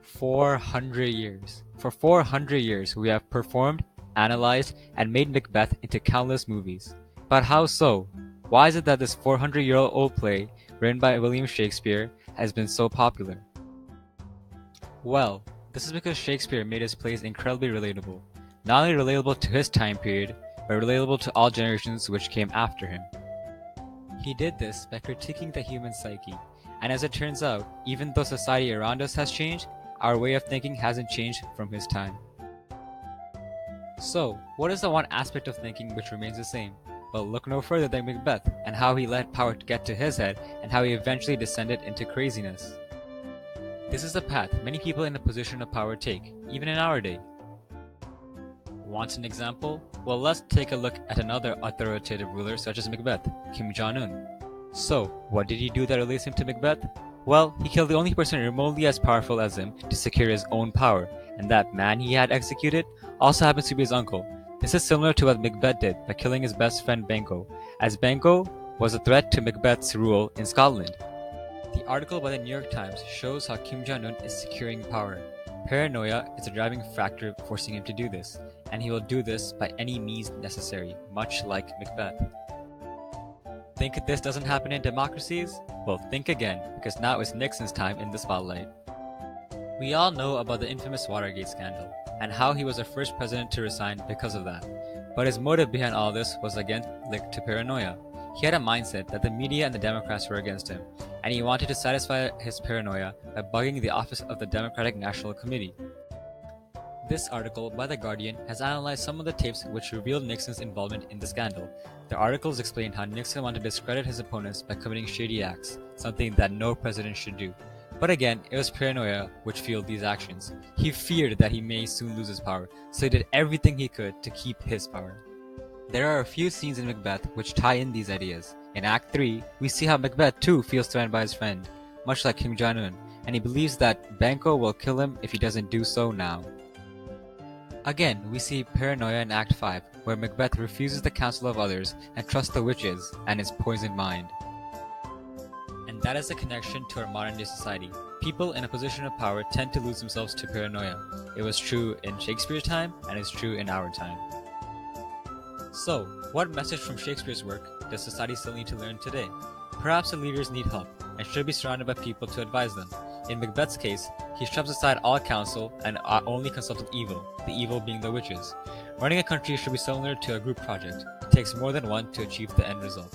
400 years. For 400 years, we have performed, analyzed, and made Macbeth into countless movies. But how so? Why is it that this 400-year-old play, written by William Shakespeare, has been so popular? Well, this is because Shakespeare made his plays incredibly relatable. Not only relatable to his time period, but relatable to all generations which came after him. He did this by critiquing the human psyche, and as it turns out, even though society around us has changed, our way of thinking hasn't changed from his time. So, what is the one aspect of thinking which remains the same? Well, look no further than Macbeth, and how he let power get to his head, and how he eventually descended into craziness. This is a path many people in a position of power take, even in our day. Want an example? Well, let's take a look at another authoritative ruler such as Macbeth, Kim Jong-un. So, what did he do that relates him to Macbeth? Well, he killed the only person remotely as powerful as him to secure his own power, and that man he had executed also happens to be his uncle. This is similar to what Macbeth did by killing his best friend Banquo, as Banquo was a threat to Macbeth's rule in Scotland. The article by the New York Times shows how Kim Jong-un is securing power. Paranoia is a driving factor forcing him to do this, and he will do this by any means necessary, much like Macbeth. Think this doesn't happen in democracies? Well, think again, because now it's Nixon's time in the spotlight. We all know about the infamous Watergate scandal, and how he was the first president to resign because of that. But his motive behind all this was again linked to paranoia. He had a mindset that the media and the Democrats were against him, and he wanted to satisfy his paranoia by bugging the office of the Democratic National Committee. This article by The Guardian has analyzed some of the tapes which revealed Nixon's involvement in the scandal. The articles explain how Nixon wanted to discredit his opponents by committing shady acts, something that no president should do. But again, it was paranoia which fueled these actions. He feared that he may soon lose his power, so he did everything he could to keep his power. There are a few scenes in Macbeth which tie in these ideas. In Act 3, we see how Macbeth too feels threatened by his friend, much like Kim Jong-un, and he believes that Banquo will kill him if he doesn't do so now. Again, we see paranoia in Act 5, where Macbeth refuses the counsel of others and trusts the witches and his poisoned mind. And that is a connection to our modern day society. People in a position of power tend to lose themselves to paranoia. It was true in Shakespeare's time, and is true in our time. So, what message from Shakespeare's work does society still need to learn today? Perhaps the leaders need help, and should be surrounded by people to advise them. In Macbeth's case, he shoves aside all counsel and only consulted evil, the evil being the witches. Running a country should be similar to a group project. It takes more than one to achieve the end result.